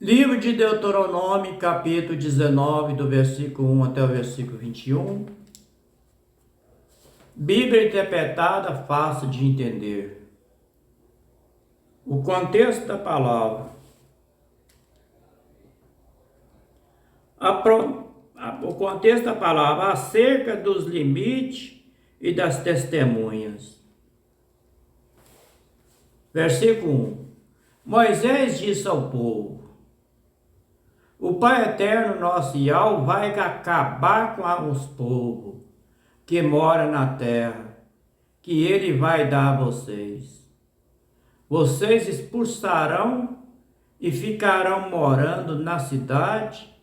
Livro de Deuteronômio, capítulo 19, do versículo 1 até o versículo 21. Bíblia interpretada, fácil de entender. O contexto da palavra. O contexto da palavra acerca dos limites e das testemunhas. Versículo 1. Moisés disse ao povo: o Pai Eterno, nosso Yahweh, vai acabar com os povos que moram na terra, que Ele vai dar a vocês. Vocês expulsarão e ficarão morando na cidade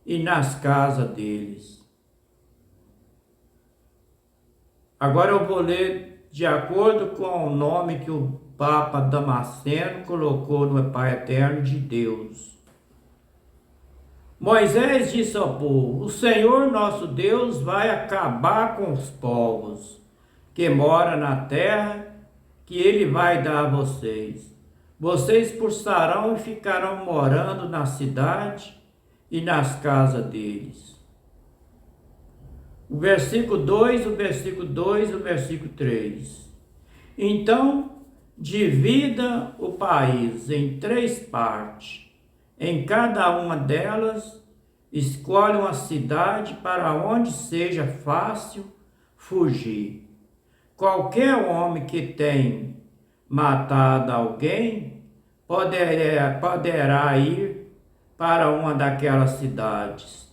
e nas casas deles. Agora eu vou ler de acordo com o nome que o Papa Damasceno colocou no Pai Eterno de Deus. Moisés disse ao povo: o Senhor nosso Deus vai acabar com os povos que moram na terra, que Ele vai dar a vocês. Vocês expulsarão e ficarão morando na cidade e nas casas deles. O versículo 2, o versículo 2, o versículo 3. Então, divida o país em 3 partes. Em cada uma delas, escolhe uma cidade para onde seja fácil fugir. Qualquer homem que tenha matado alguém poderá ir para uma daquelas cidades,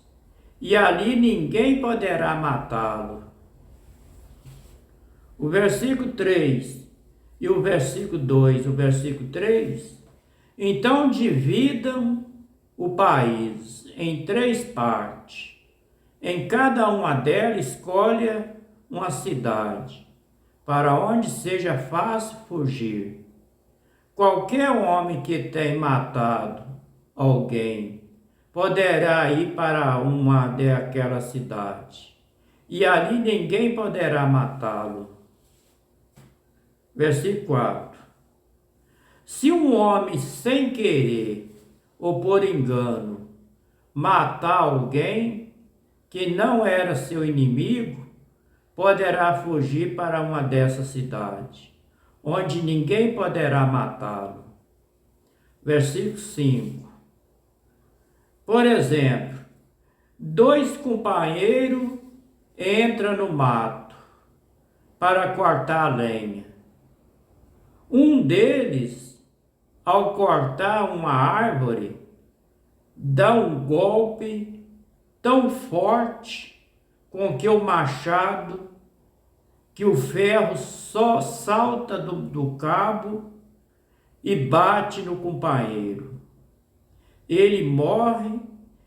e ali ninguém poderá matá-lo. O versículo 3 e o versículo 2, o versículo 3. Então dividam o país em 3 partes. Em cada uma delas escolha uma cidade, para onde seja fácil fugir. Qualquer homem que tenha matado alguém poderá ir para uma daquelas cidades, e ali ninguém poderá matá-lo. Versículo 4. Se um homem sem querer ou por engano matar alguém que não era seu inimigo, poderá fugir para uma dessas cidades, onde ninguém poderá matá-lo. Versículo 5. Por exemplo, 2 companheiros entram no mato para cortar a lenha. Um deles, ao cortar uma árvore, dá um golpe tão forte com que o machado, que o ferro só salta do cabo e bate no companheiro. Ele morre,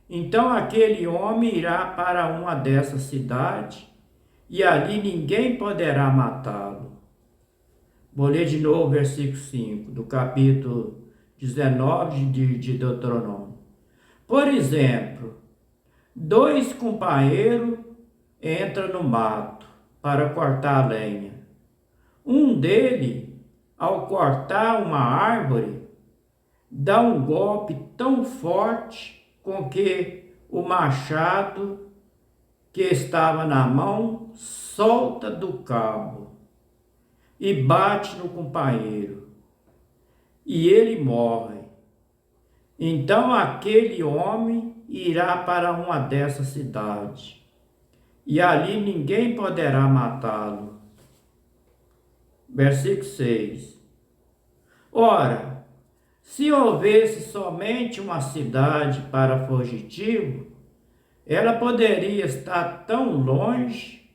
então aquele homem irá para uma dessas cidades e ali ninguém poderá matá-lo. Vou ler de novo o versículo 5 do capítulo 19 de Deuteronômio. Por exemplo, 2 companheiros entram no mato para cortar a lenha. Um deles, ao cortar uma árvore, dá um golpe tão forte com que o machado que estava na mão solta do cabo e bate no companheiro, e ele morre. Então aquele homem irá para uma dessas cidades, e ali ninguém poderá matá-lo. Versículo 6. Ora, se houvesse somente uma cidade para fugitivo, ela poderia estar tão longe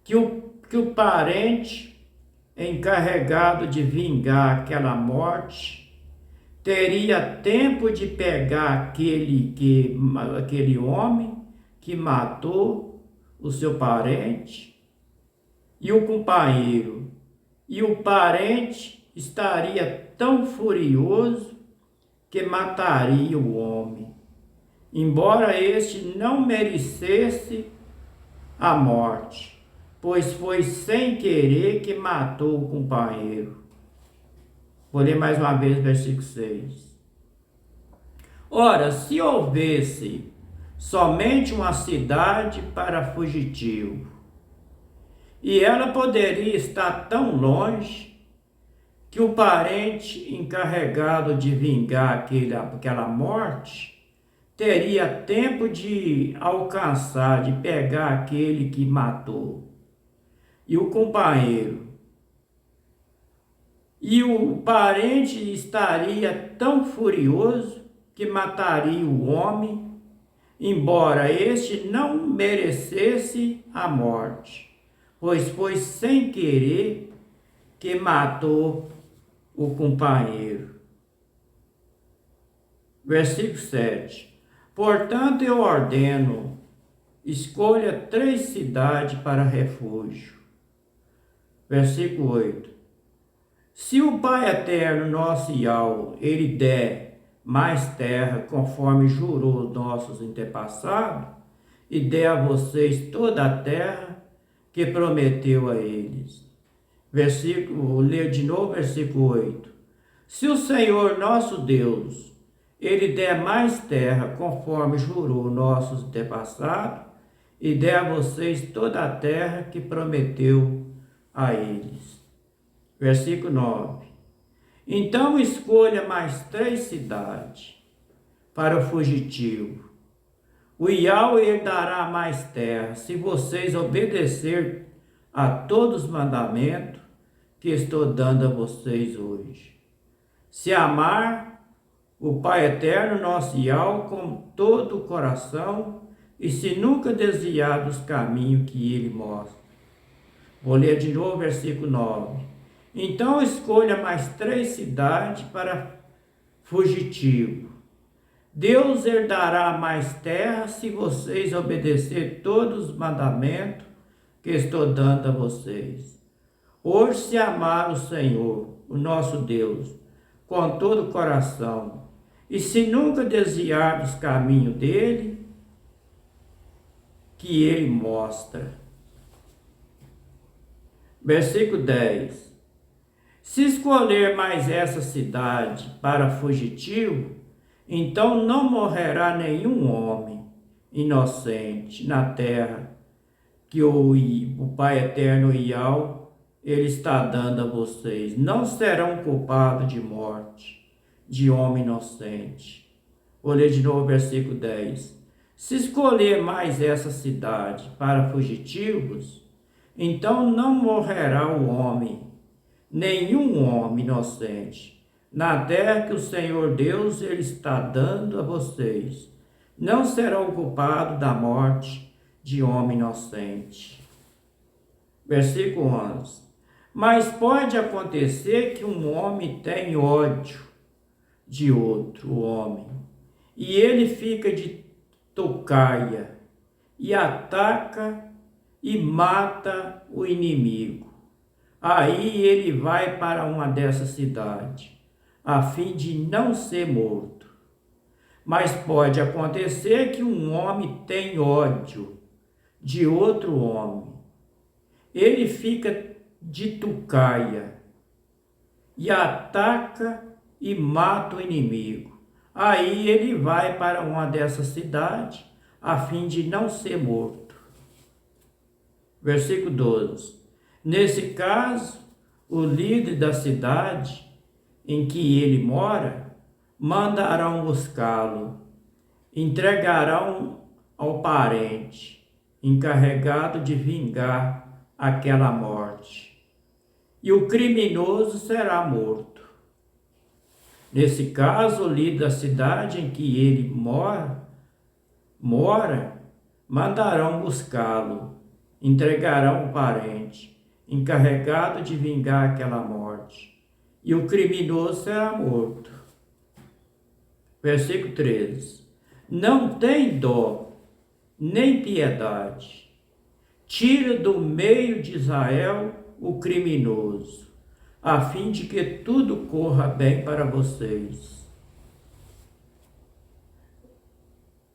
que o parente encarregado de vingar aquela morte teria tempo de pegar aquele homem que matou o seu parente e o companheiro, e o parente estaria tão furioso que mataria o homem, embora este não merecesse a morte, pois foi sem querer que matou o companheiro. Vou ler mais uma vez o versículo 6. Ora, se houvesse somente uma cidade para fugitivo, e ela poderia estar tão longe que o parente encarregado de vingar aquela morte teria tempo de alcançar, de pegar aquele que matou. E o companheiro. E o parente estaria tão furioso que mataria o homem, embora este não merecesse a morte, pois foi sem querer que matou o companheiro. Versículo 7. Portanto, eu ordeno, escolha 3 cidades para refúgio. Versículo 8. Se o Pai Eterno, nosso Yahweh, Ele der mais terra, conforme jurou os nossos antepassados, e der a vocês toda a terra que prometeu a eles. Vou ler de novo, versículo 8. Se o Senhor, nosso Deus, Ele der mais terra, conforme jurou nossos antepassados, e der a vocês toda a terra que prometeu a eles. Versículo 9. Então escolha mais 3 cidades para o fugitivo. O Yahweh dará mais terra, se vocês obedecerem a todos os mandamentos que estou dando a vocês hoje. Se amar o Pai Eterno, nosso Yahweh, com todo o coração, e se nunca desviar dos caminhos que Ele mostra. Vou ler de novo o versículo 9. Então escolha mais 3 cidades para fugitivo. Deus herdará mais terra se vocês obedecerem todos os mandamentos que estou dando a vocês. Hoje, se amar o Senhor, o nosso Deus, com todo o coração, e se nunca desviar dos caminhos dele, que ele mostra. Versículo 10. Se escolher mais essa cidade para fugitivo, então não morrerá nenhum homem inocente na terra que o Pai Eterno Yahweh, Ele está dando a vocês. Não serão culpados de morte de homem inocente. Vou ler de novo o versículo 10. Se escolher mais essa cidade para fugitivos, então não morrerá o homem, nenhum homem inocente, na terra que o Senhor Deus Ele está dando a vocês. Não serão culpados da morte de homem inocente. Versículo 11. Mas pode acontecer que um homem tenha ódio de outro homem, e ele fica de tocaia, e ataca e mata o inimigo. Aí ele vai para uma dessas cidades, a fim de não ser morto. Mas pode acontecer que um homem tenha ódio de outro homem. Ele fica de tocaia e ataca e mata o inimigo. Aí ele vai para uma dessas cidades, a fim de não ser morto. Versículo 12. Nesse caso, o líder da cidade em que ele mora mandarão buscá-lo, entregarão ao parente encarregado de vingar aquela morte, e o criminoso será morto. Nesse caso, o líder da cidade em que ele mora, mandarão buscá-lo, entregarão ao parente encarregado de vingar aquela morte, e o criminoso será morto. Versículo 13. Não tem dó, nem piedade. Tira do meio de Israel o criminoso, a fim de que tudo corra bem para vocês.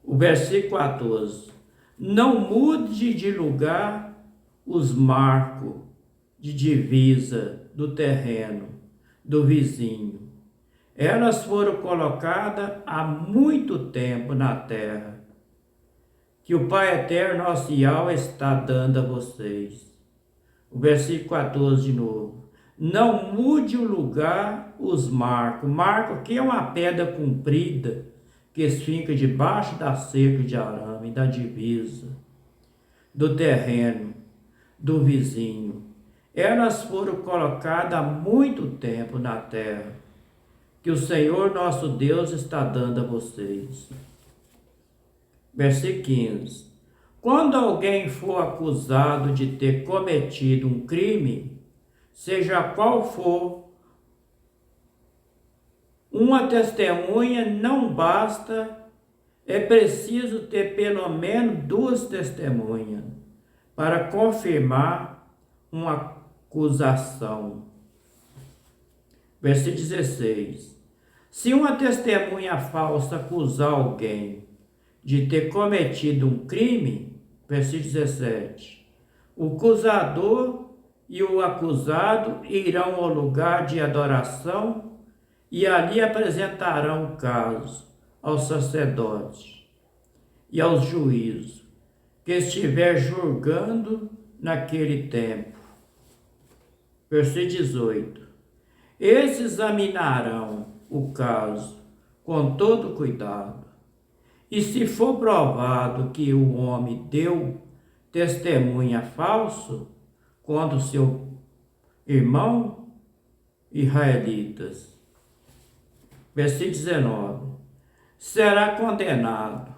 O versículo 14. Não mude de lugar os marcos de divisa do terreno do vizinho. Elas foram colocadas há muito tempo na terra, que o Pai Eterno, nosso Yahweh, está dando a vocês. O versículo 14 de novo. Não mude o lugar os marcos. Marco aqui é uma pedra comprida que fica debaixo da cerca de arame, da divisa, do terreno, do vizinho. Elas foram colocadas há muito tempo na terra, que o Senhor nosso Deus está dando a vocês. Versículo 15. Quando alguém for acusado de ter cometido um crime, seja qual for, uma testemunha não basta, é preciso ter pelo menos 2 testemunhas para confirmar uma acusação. Versículo 16. Se uma testemunha falsa acusar alguém de ter cometido um crime, versículo 17, o acusador e o acusado irão ao lugar de adoração e ali apresentarão o caso ao sacerdote e aos juízes que estiver julgando naquele tempo. Versículo 18. Eles examinarão o caso com todo cuidado, e se for provado que o homem deu testemunha falso contra o seu irmão, israelitas. Versículo 19. Será condenado,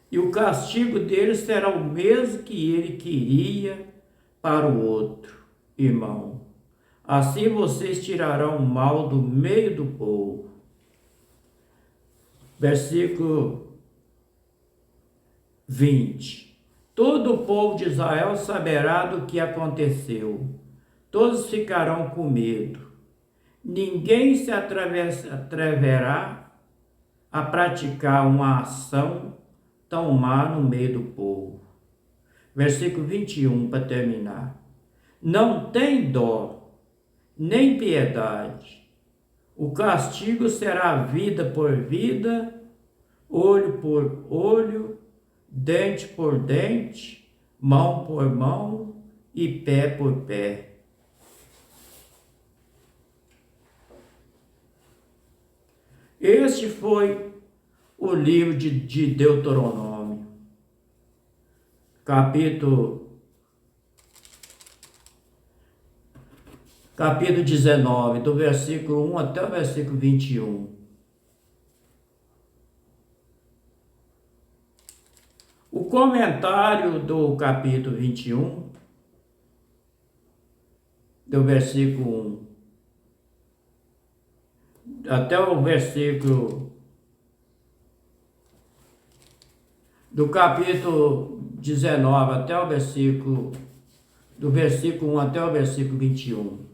e o castigo dele será o mesmo que ele queria para o outro irmão. Assim vocês tirarão o mal do meio do povo. Versículo 20. Todo o povo de Israel saberá do que aconteceu. Todos ficarão com medo. Ninguém se atreverá a praticar uma ação tão má no meio do povo. Versículo 21, para terminar. Não tem dó, nem piedade. O castigo será vida por vida, olho por olho, dente por dente, mão por mão e pé por pé. Este foi o livro de Deuteronômio, capítulo 19, do versículo 1 até o versículo 21. O comentário do capítulo 21, do versículo 1 até o versículo do capítulo 19 até o versículo do versículo 1 até o versículo 21.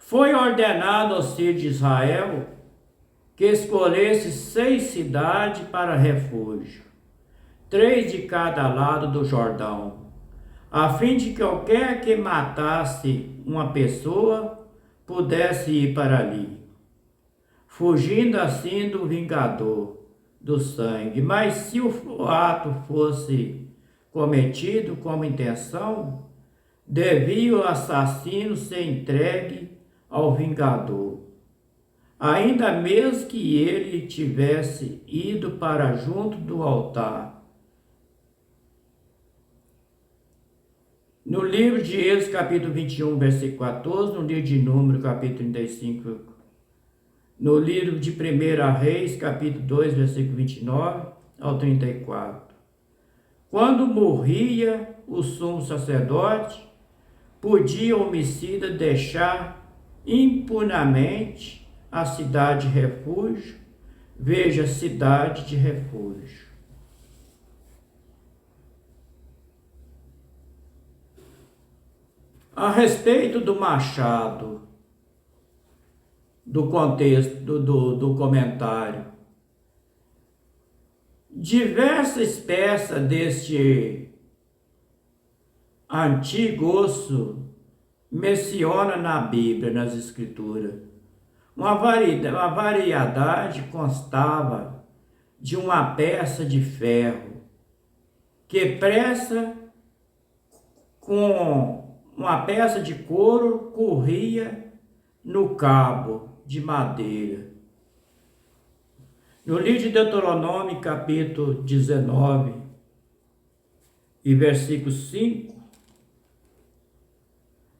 Foi ordenado aos filhos de Israel que escolhesse 6 cidades para refúgio, 3 de cada lado do Jordão, a fim de que qualquer que matasse uma pessoa pudesse ir para ali, fugindo assim do vingador do sangue. Mas se o ato fosse cometido com intenção, devia o assassino ser entregue ao vingador, ainda mesmo que ele tivesse ido para junto do altar. No livro de Êxodo, capítulo 21, versículo 14, no livro de Números, capítulo 35, no livro de 1 Reis, capítulo 2, versículo 29 ao 34. Quando morria o sumo sacerdote, podia o homicida deixar impunemente a cidade de refúgio? Veja, cidade de refúgio. A respeito do machado, do contexto do comentário, diversas peças deste antigo osso menciona na Bíblia, nas Escrituras. Uma variedade constava de uma peça de ferro que pressa com uma peça de couro corria no cabo de madeira. No livro de Deuteronômio, capítulo 19, e versículo 5,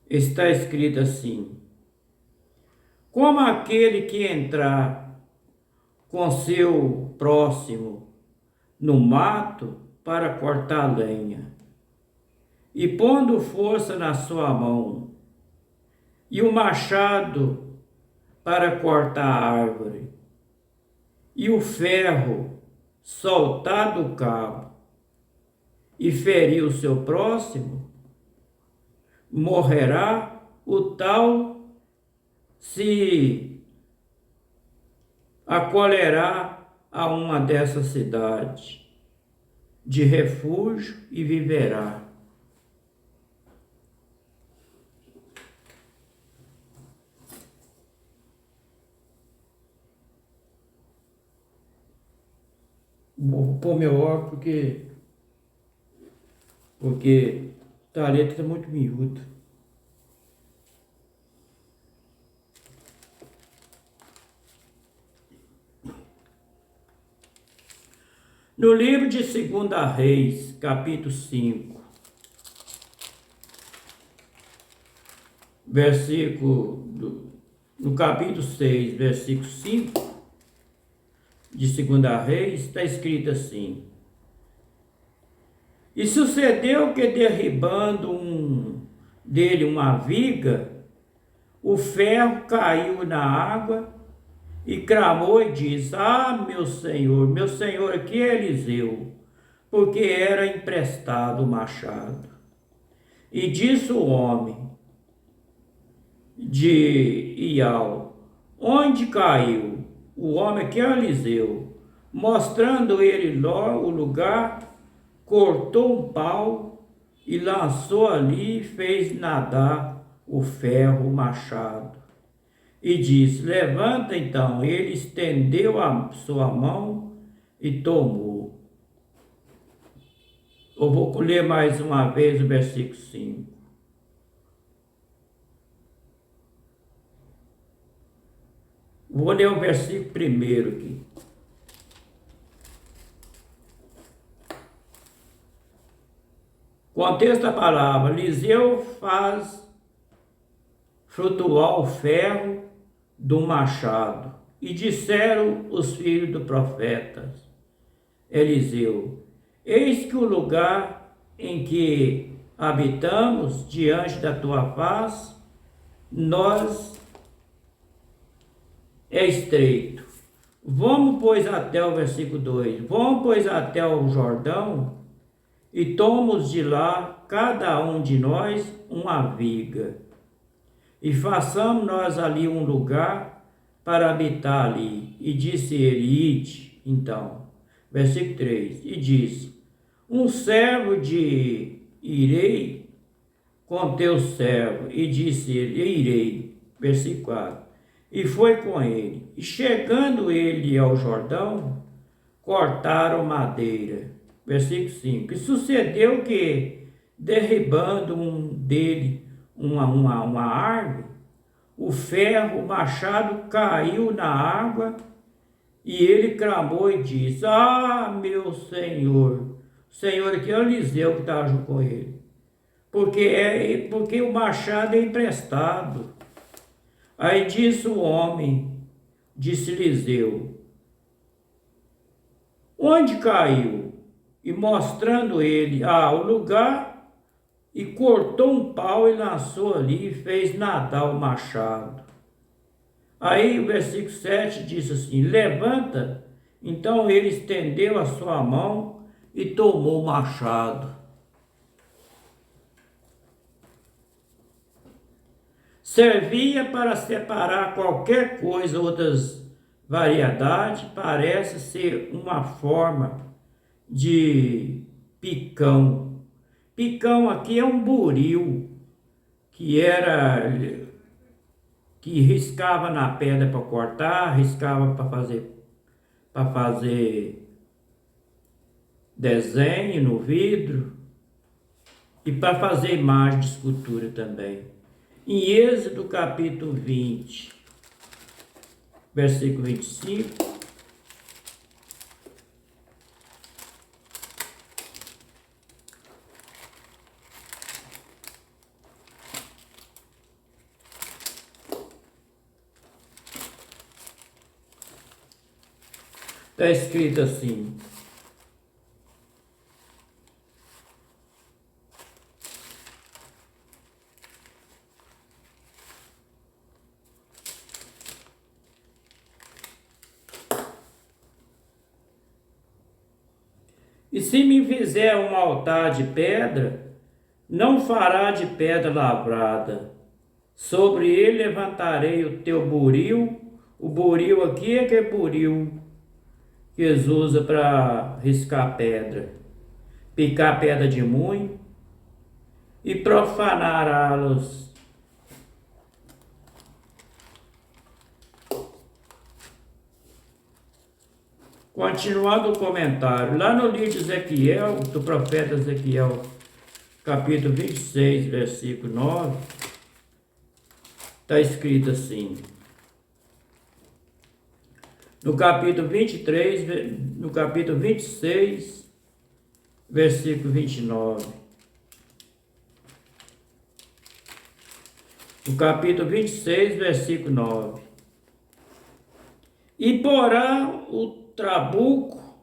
está escrito assim: como aquele que entrar com seu próximo no mato para cortar lenha, e pondo força na sua mão, e o machado para cortar a árvore, e o ferro soltar do cabo, e ferir o seu próximo, morrerá o tal se acolherá a uma dessas cidades de refúgio e viverá. Vou pôr meu óculos porque a letra está muito miúda. No livro de 2 Reis, capítulo 5, no capítulo 6, versículo 5 de 2 Reis, está escrito assim: e sucedeu que, derribando dele uma viga, o ferro caiu na água, e clamou e disse: ah, meu senhor, aqui é Eliseu, porque era emprestado o machado. E disse o homem de Ial: onde caiu? O homem que é Eliseu, mostrando ele logo o lugar, cortou um pau e lançou ali e fez nadar o ferro, o machado. E disse: levanta então. Ele estendeu a sua mão e tomou. Eu vou ler mais uma vez o versículo 5. Vou ler o versículo primeiro aqui. Contexto da palavra: Eliseu faz flutuar o ferro do machado. E disseram os filhos do profeta Eliseu: eis que o lugar em que habitamos diante da tua face, nós é estreito. Vamos, pois, até o versículo 2. Vamos, pois, até o Jordão, e tomamos de lá, cada um de nós, uma viga, e façamos nós ali um lugar para habitar ali. E disse ele: ide, então. Versículo 3. E disse: um servo de irei com teu servo. E disse ele: irei. Versículo 4. E foi com ele. E chegando ele ao Jordão, cortaram madeira. Versículo 5. E sucedeu que, derribando dele uma árvore, o ferro, o machado caiu na água, e ele clamou e disse: ah, meu senhor. O senhor aqui é o Eliseu que estava junto com ele. Porque o machado é emprestado. Aí disse o homem, disse Eliseu: onde caiu? E mostrando ele o lugar, e cortou um pau e lançou ali e fez nadar o machado. Aí o versículo 7 diz assim: levanta. Então ele estendeu a sua mão e tomou o machado. Servia para separar qualquer coisa, outras variedades, parece ser uma forma de picão. Picão aqui é um buril que riscava na pedra para cortar, riscava para fazer desenho no vidro e para fazer imagem de escultura também. Em Êxodo capítulo 20, versículo 25, está escrito assim: e se me fizer um altar de pedra, não fará de pedra lavrada. Sobre ele levantarei o teu buril. O buril aqui é aquele buril que eles usam para riscar pedra, picar pedra de moinho e profanará-los. Continuando o comentário, lá no livro de Ezequiel, do profeta Ezequiel, capítulo 26, versículo 9, está escrito assim: no capítulo 23, no capítulo 26, versículo 29. No capítulo 26, versículo 9. E porá o trabuco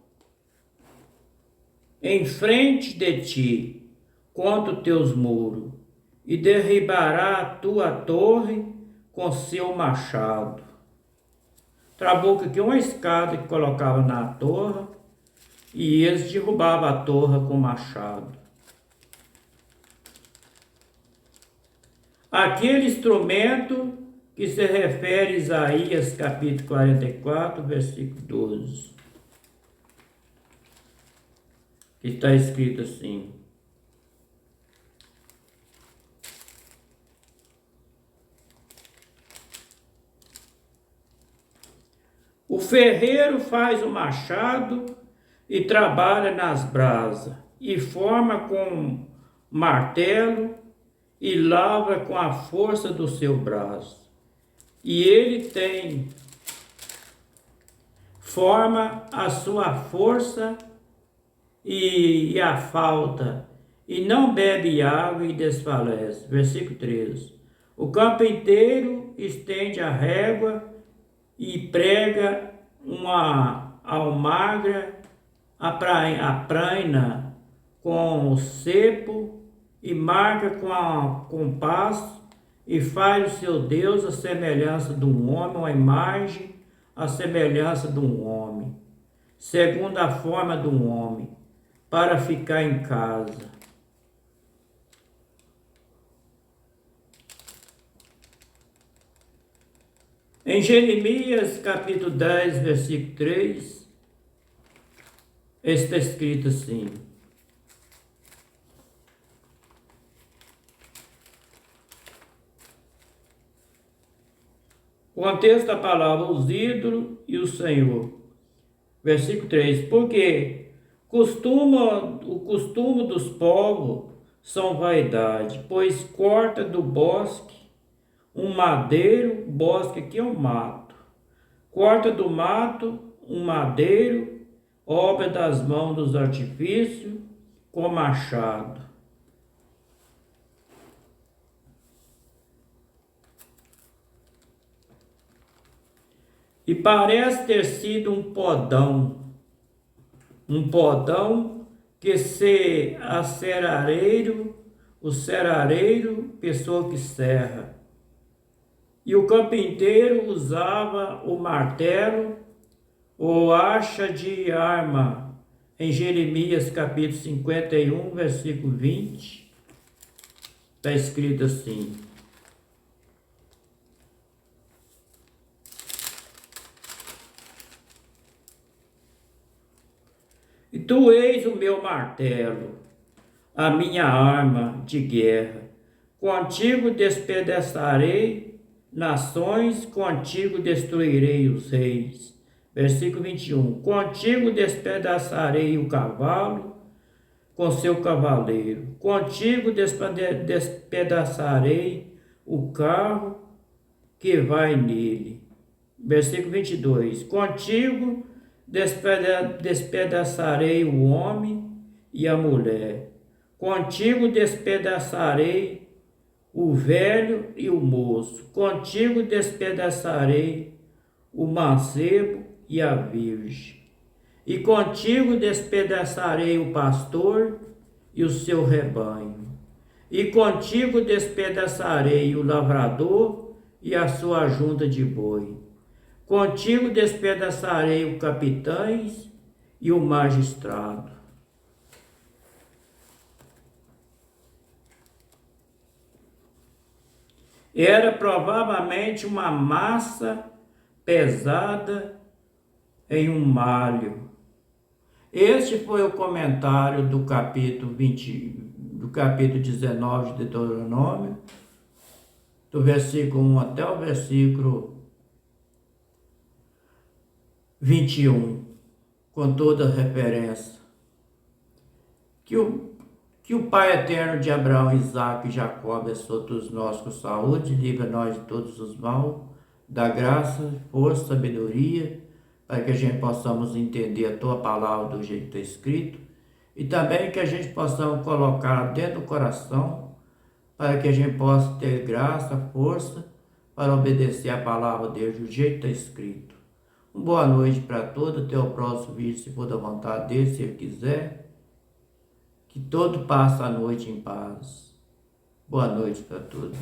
em frente de ti, contra os teus muros, e derribará a tua torre com seu machado. Trabuco aqui é uma escada que colocava na torre, e eles derrubavam a torre com machado. Aquele instrumento que se refere a Isaías capítulo 44, versículo 12. Que está escrito assim: o ferreiro faz o machado e trabalha nas brasas, e forma com martelo e lavra com a força do seu braço. E ele forma a sua força e a falta, e não bebe água e desfalece. Versículo 13. O campo inteiro estende a régua e prega uma almagra, apraina com o cepo e marca com compasso, e faz o seu Deus a semelhança de um homem, uma imagem a semelhança de um homem, segundo a forma de um homem, para ficar em casa. Em Jeremias capítulo 10, versículo 3, está escrito assim: o contexto da palavra, os ídolos e o Senhor. Versículo 3, porque o costume dos povos são vaidade, pois corta do bosque um madeiro, bosque aqui é um mato, corta do mato um madeiro, obra das mãos dos artifícios, com machado. E parece ter sido um podão que se acerareiro o serrareiro, pessoa que serra, e o carpinteiro usava o martelo ou acha de arma. Em Jeremias capítulo 51, versículo 20, está escrito assim: E tu és o meu martelo, a minha arma de guerra. Contigo despedaçarei nações, contigo destruirei os reis. Versículo 21. Contigo despedaçarei o cavalo com seu cavaleiro. Contigo despedaçarei o carro que vai nele. Versículo 22. Contigo despedaçarei o homem e a mulher. Contigo despedaçarei o velho e o moço. Contigo despedaçarei o mancebo e a virgem. E contigo despedaçarei o pastor e o seu rebanho. E contigo despedaçarei o lavrador e a sua junta de boi. Contigo despedaçarei o capitães e o magistrado. Era provavelmente uma massa pesada em um malho. Este foi o comentário do capítulo 19 de Deuteronômio, do versículo 1 até o versículo 21, com toda a referência. Que o Pai eterno de Abraão, Isaque e Jacó abençoe todos nós com saúde, livra nós de todos os maus, dá graça, força, sabedoria, para que a gente possamos entender a Tua palavra do jeito que está escrito, e também que a gente possa colocar dentro do coração, para que a gente possa ter graça, força, para obedecer a palavra de Deus do jeito que está escrito. Uma boa noite para todos, até o próximo vídeo, se for da vontade dele, se ele quiser. Que todo passe a noite em paz. Boa noite para todos.